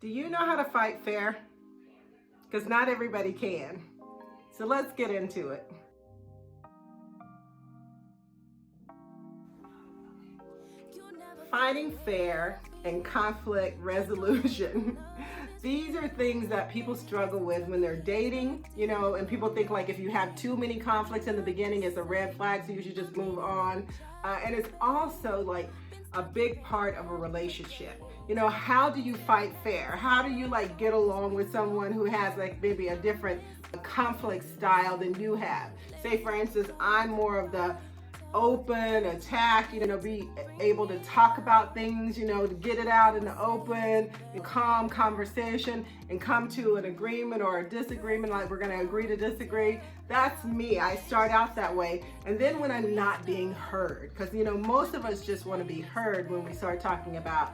Do you know how to fight fair? Because not everybody can. So let's get into it. Fighting fair and conflict resolution. These are things that people struggle with when they're dating, and people think like if you have too many conflicts in the beginning, it's a red flag, so you should just move on. And it's also like a big part of a relationship. How do you fight fair? How do you get along with someone who has maybe a different conflict style than you have? Say for instance, I'm more of the open attack, be able to talk about things, to get it out in the open, a calm conversation and come to an agreement or a disagreement, like we're going to agree to disagree. That's me. I start out that way. And then when I'm not being heard, because most of us just want to be heard when we start talking about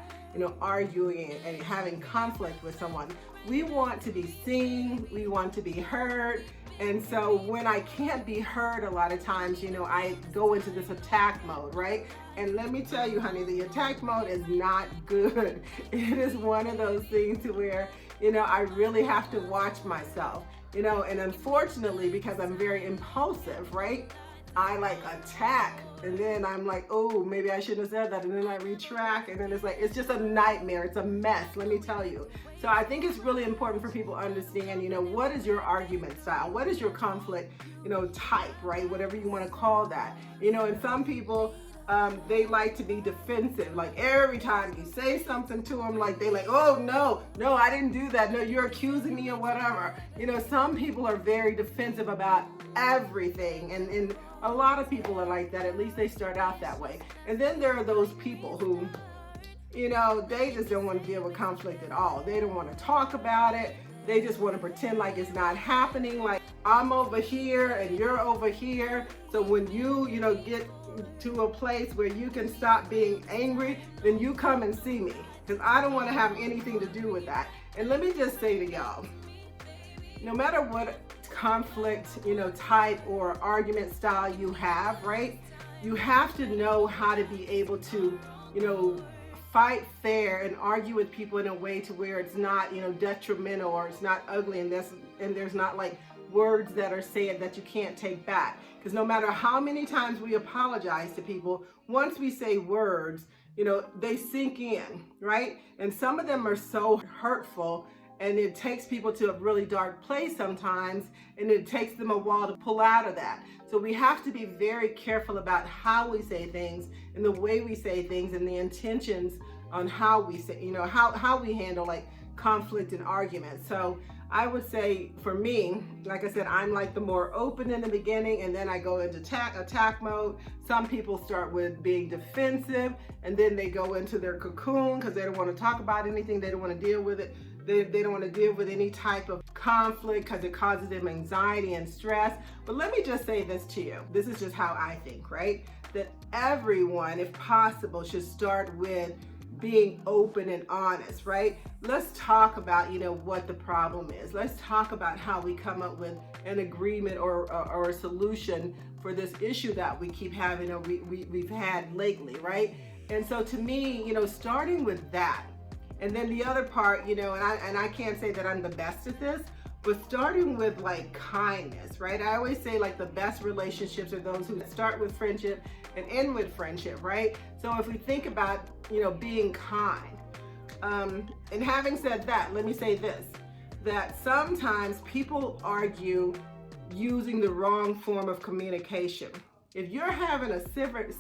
arguing and having conflict with someone. We want to be seen, we want to be heard. And so when I can't be heard a lot of times, I go into this attack mode, right? And let me tell you, honey, the attack mode is not good. It is one of those things to where, I really have to watch myself, and unfortunately, because I'm very impulsive, right? I attack and then I'm like, oh, maybe I shouldn't have said that. And then I retract and then it's just a nightmare. It's a mess, let me tell you. So I think it's really important for people to understand, what is your argument style? What is your conflict, type, right? Whatever you want to call that. And some people, they like to be defensive. Like every time you say something to them, they oh, no, I didn't do that. No, you're accusing me or whatever. Some people are very defensive about everything. And a lot of people are like that. At least they start out that way. And then there are those people who, they just don't want to deal with conflict at all. They don't want to talk about it. They just want to pretend like it's not happening. Like I'm over here and you're over here. So when you, get to a place where you can stop being angry, then you come and see me, because I don't want to have anything to do with that. And let me just say to y'all, no matter what conflict, type or argument style you have, right? You have to know how to be able to, fight fair and argue with people in a way to where it's not, detrimental or it's not ugly and there's not words that are said that you can't take back. Because no matter how many times we apologize to people, once we say words, they sink in, right? And some of them are so hurtful and it takes people to a really dark place sometimes, and it takes them a while to pull out of that. So we have to be very careful about how we say things and the way we say things and the intentions on how we say, how we handle conflict and arguments. So I would say for me, like I said, I'm the more open in the beginning, and then I go into attack mode. Some people start with being defensive and then they go into their cocoon because they don't want to talk about anything. They don't want to deal with it. They don't want to deal with any type of conflict because it causes them anxiety and stress. But let me just say this to you. This is just how I think, right? That everyone, if possible, should start with being open and honest, right? Let's talk about, what the problem is. Let's talk about how we come up with an agreement or a solution for this issue that we keep having or we've had lately, right? And so to me, starting with that, and then the other part, and I can't say that I'm the best at this, but starting with kindness, right? I always say the best relationships are those who start with friendship and end with friendship, right? So if we think about, being kind, and having said that, let me say this, that sometimes people argue using the wrong form of communication. If you're having a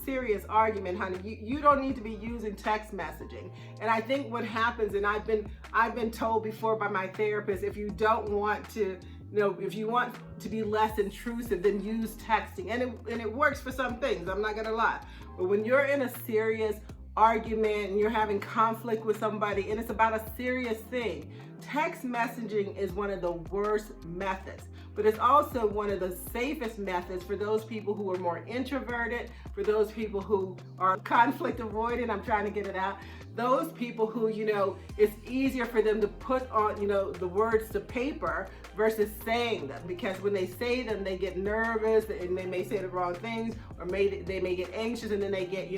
serious argument, honey, you don't need to be using text messaging. And I think what happens, and I've been told before by my therapist, if you don't want to, if you want to be less intrusive, then use texting. And it works for some things, I'm not gonna lie. But when you're in a serious argument and you're having conflict with somebody and it's about a serious thing, text messaging is one of the worst methods. But it's also one of the safest methods for those people who are more introverted, for those people who are conflict avoidant, I'm trying to get it out, those people who, it's easier for them to put on, the words to paper versus saying them, because when they say them, they get nervous and they may say the wrong things, or they may get anxious and then they get,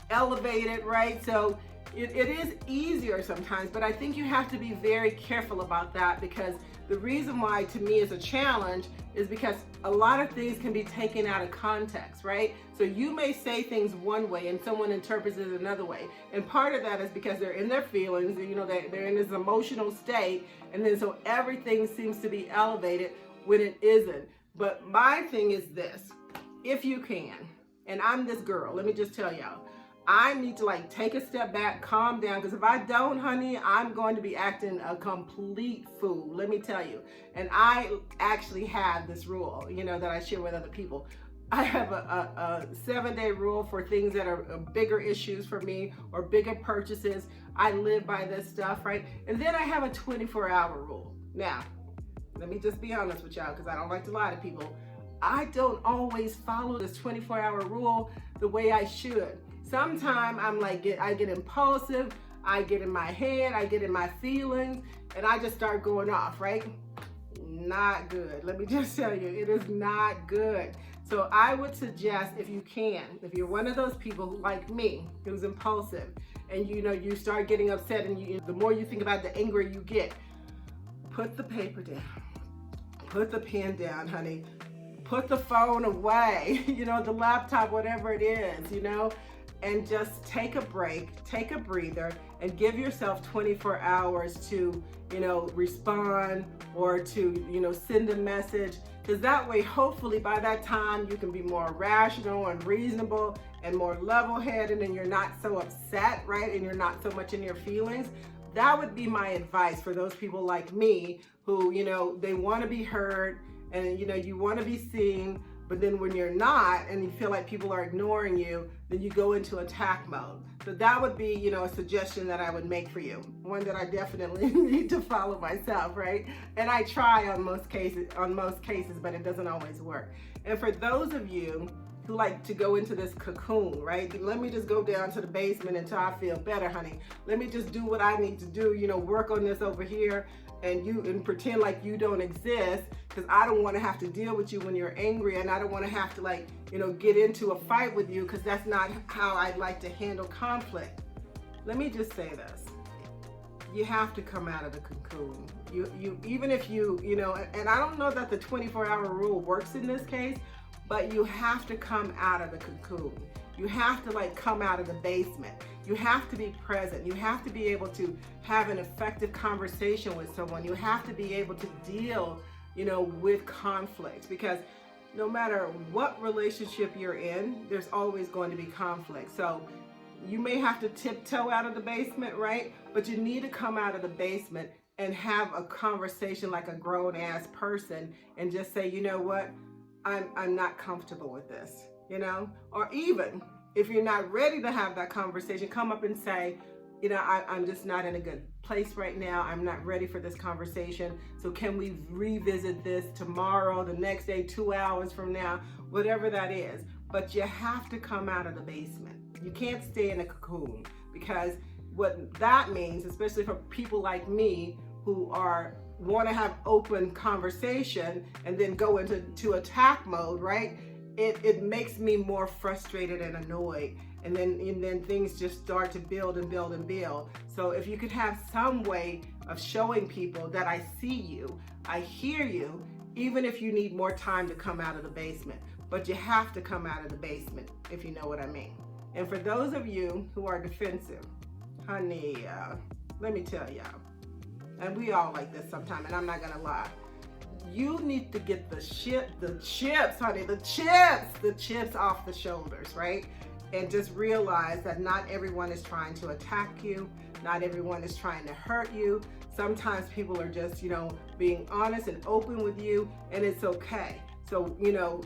elevated, right? So it is easier sometimes, but I think you have to be very careful about that, because the reason why to me is a challenge is because a lot of things can be taken out of context, right? So you may say things one way and someone interprets it another way. And part of that is because they're in their feelings, you know, they're in this emotional state, and then so everything seems to be elevated when it isn't. But my thing is this, if you can, and I'm this girl, let me just tell y'all, I need to like take a step back, calm down, because if I don't, honey, I'm going to be acting a complete fool, let me tell you. And I actually have this rule, you know, that I share with other people. I have a 7-day rule for things that are bigger issues for me or bigger purchases. I live by this stuff, right? And then I have a 24-hour rule. Now, let me just be honest with y'all, because I don't like to lie to people. I don't always follow this 24-hour rule the way I should. Sometimes I'm like, I get impulsive, I get in my head, I get in my feelings, and I just start going off, right? Not good. Let me just tell you, it is not good. So I would suggest, if you can, if you're one of those people like me, who's impulsive, and you know, you start getting upset, and the more you think about it, the angrier you get, put the paper down, put the pen down, honey, put the phone away, you know, the laptop, whatever it is, you know, and just take a break, take a breather, and give yourself 24 hours to, you know, respond or to, you know, send a message. Because that way, hopefully by that time, you can be more rational and reasonable and more level-headed, and you're not so upset, right? And you're not so much in your feelings. That would be my advice for those people like me who, you know, they want to be heard, and, you know, you want to be seen, but then when you're not and you feel like people are ignoring you, then you go into attack mode. So that would be, you know, a suggestion that I would make for you. One that I definitely need to follow myself, right? And I try on most cases, but it doesn't always work. And for those of you who like to go into this cocoon, right? Let me just go down to the basement until I feel better, honey. Let me just do what I need to do, you know, work on this over here, and pretend like you don't exist, because I don't want to have to deal with you when you're angry, and I don't want to have to, like, you know, get into a fight with you, because that's not how I like to handle conflict. Let me just say this. You have to come out of the cocoon. You even if you know, and I don't know that the 24-hour rule works in this case, but you have to come out of the cocoon. You have to like come out of the basement. You have to be present. You have to be able to have an effective conversation with someone. You have to be able to deal, you know, with conflict, because no matter what relationship you're in, there's always going to be conflict. So you may have to tiptoe out of the basement, right? But you need to come out of the basement and have a conversation like a grown-ass person and just say, you know what? I'm not comfortable with this, you know? Or even if you're not ready to have that conversation, come up and say, you know, I'm just not in a good place right now. I'm not ready for this conversation. So can we revisit this tomorrow, the next day, 2 hours from now, whatever that is. But you have to come out of the basement. You can't stay in a cocoon, because what that means, especially for people like me who want to have open conversation and then go into attack mode, right? It makes me more frustrated and annoyed. And then things just start to build and build and build. So if you could have some way of showing people that I see you, I hear you, even if you need more time to come out of the basement. But you have to come out of the basement, if you know what I mean. And for those of you who are defensive, honey, let me tell y'all, and we all like this sometime, and I'm not gonna lie, you need to get the chips, honey, the chips off the shoulders, right? And just realize that not everyone is trying to attack you. Not everyone is trying to hurt you. Sometimes people are just, you know, being honest and open with you, and it's okay. So, you know,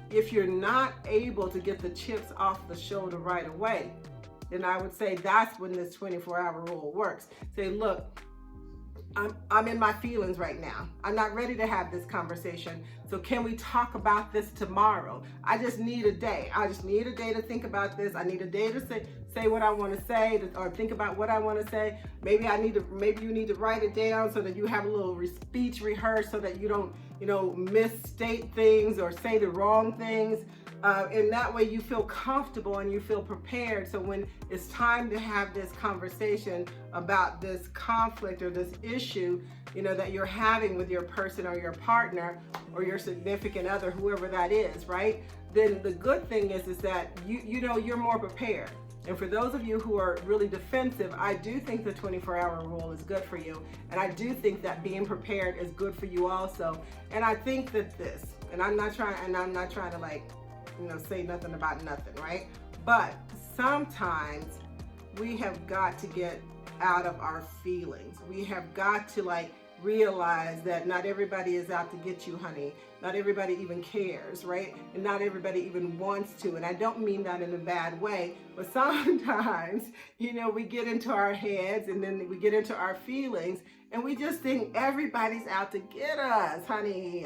if you're not able to get the chips off the shoulder right away, then I would say that's when this 24-hour rule works. Say, look, I'm in my feelings right now. I'm not ready to have this conversation. So can we talk about this tomorrow? I just need a day. I just need a day to think about this. I need a day to say what I want to say or think about what I want to say. Maybe you need to write it down so that you have a little speech rehearsed so that you don't, misstate things or say the wrong things. And that way you feel comfortable and you feel prepared. So when it's time to have this conversation about this conflict or this issue, that you're having with your person or your partner or your significant other, whoever that is, right? Then the good thing is that you're more prepared. And for those of you who are really defensive, I do think the 24-hour rule is good for you. And I do think that being prepared is good for you also. And I think that I'm not trying to like, say nothing about nothing, right? But sometimes we have got to get out of our feelings. We have got to like realize that not everybody is out to get you, honey. Not everybody even cares, right? And not everybody even wants to. And I don't mean that in a bad way, but sometimes, we get into our heads and then we get into our feelings and we just think everybody's out to get us, honey.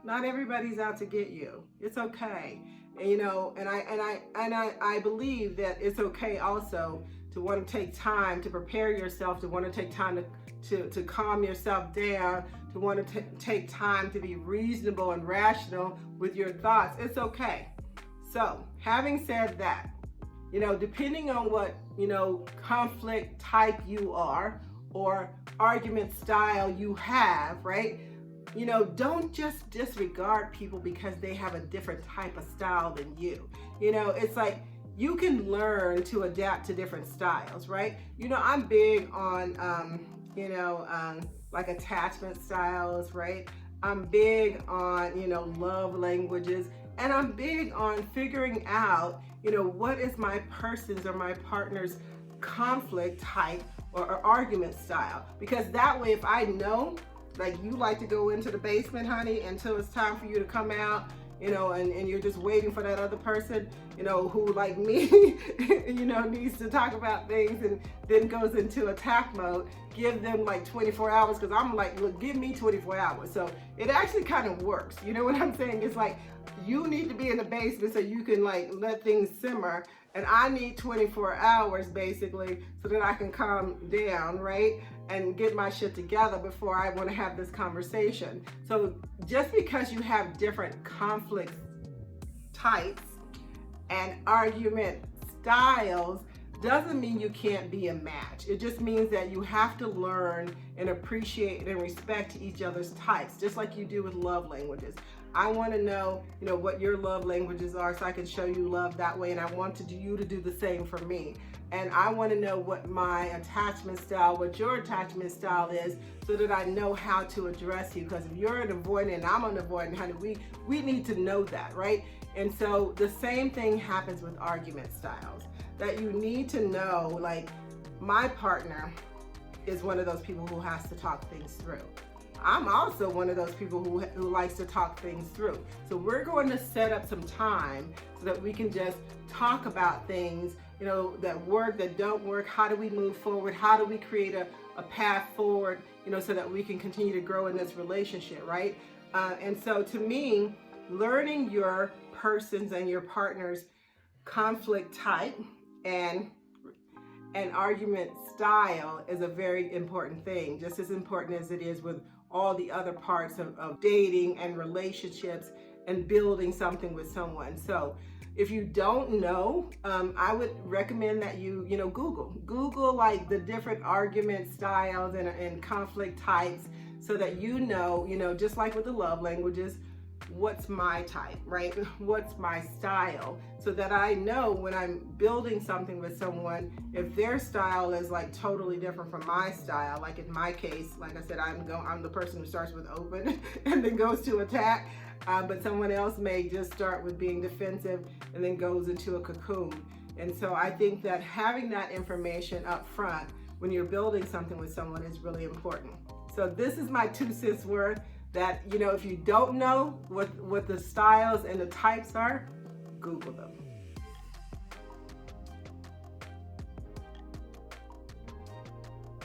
Not everybody's out to get you. It's okay. And I believe that it's okay also to want to take time to prepare yourself, to want to take time to calm yourself down, to want to take time to be reasonable and rational with your thoughts. It's okay. So having said that, depending on what, conflict type you are or argument style you have, right? Don't just disregard people because they have a different type of style than you. It's like you can learn to adapt to different styles, right? I'm big on, like attachment styles, right? I'm big on, love languages, and I'm big on figuring out, what is my person's or my partner's conflict type or argument style. Because that way, if I know, like you like to go into the basement, honey, until it's time for you to come out, and you're just waiting for that other person, who like me, needs to talk about things and then goes into attack mode. Give them like 24 hours because I'm like, look, give me 24 hours. So it actually kind of works. You know what I'm saying? It's like you need to be in the basement so you can like let things simmer. And I need 24 hours basically so that I can calm down, right? And get my shit together before I want to have this conversation. So just because you have different conflict types and argument styles doesn't mean you can't be a match. It just means that you have to learn and appreciate and respect each other's types, just like you do with love languages. I want to know, what your love languages are so I can show you love that way, and I want you to do the same for me. And I want to know what my attachment style, what your attachment style is, so that I know how to address you. Because if you're an avoidant and I'm an avoidant, honey, we need to know that, right? And so the same thing happens with argument styles, that you need to know, like, my partner is one of those people who has to talk things through. I'm also one of those people who likes to talk things through. So we're going to set up some time so that we can just talk about things, that work, that don't work. How do we move forward? How do we create a path forward, so that we can continue to grow in this relationship, right? And so to me, learning your person's and your partner's conflict type and argument style is a very important thing, just as important as it is with all the other parts of dating and relationships and building something with someone. So if you don't know, I would recommend that you Google like the different argument styles and conflict types so that just like with the love languages, what's my type, right? What's my style? So that I know when I'm building something with someone, if their style is like totally different from my style, like in my case, like I said, I'm the person who starts with open and then goes to attack, but someone else may just start with being defensive and then goes into a cocoon. And so I think that having that information up front when you're building something with someone is really important. So this is my 2 cents worth. That, if you don't know what the styles and the types are, Google them.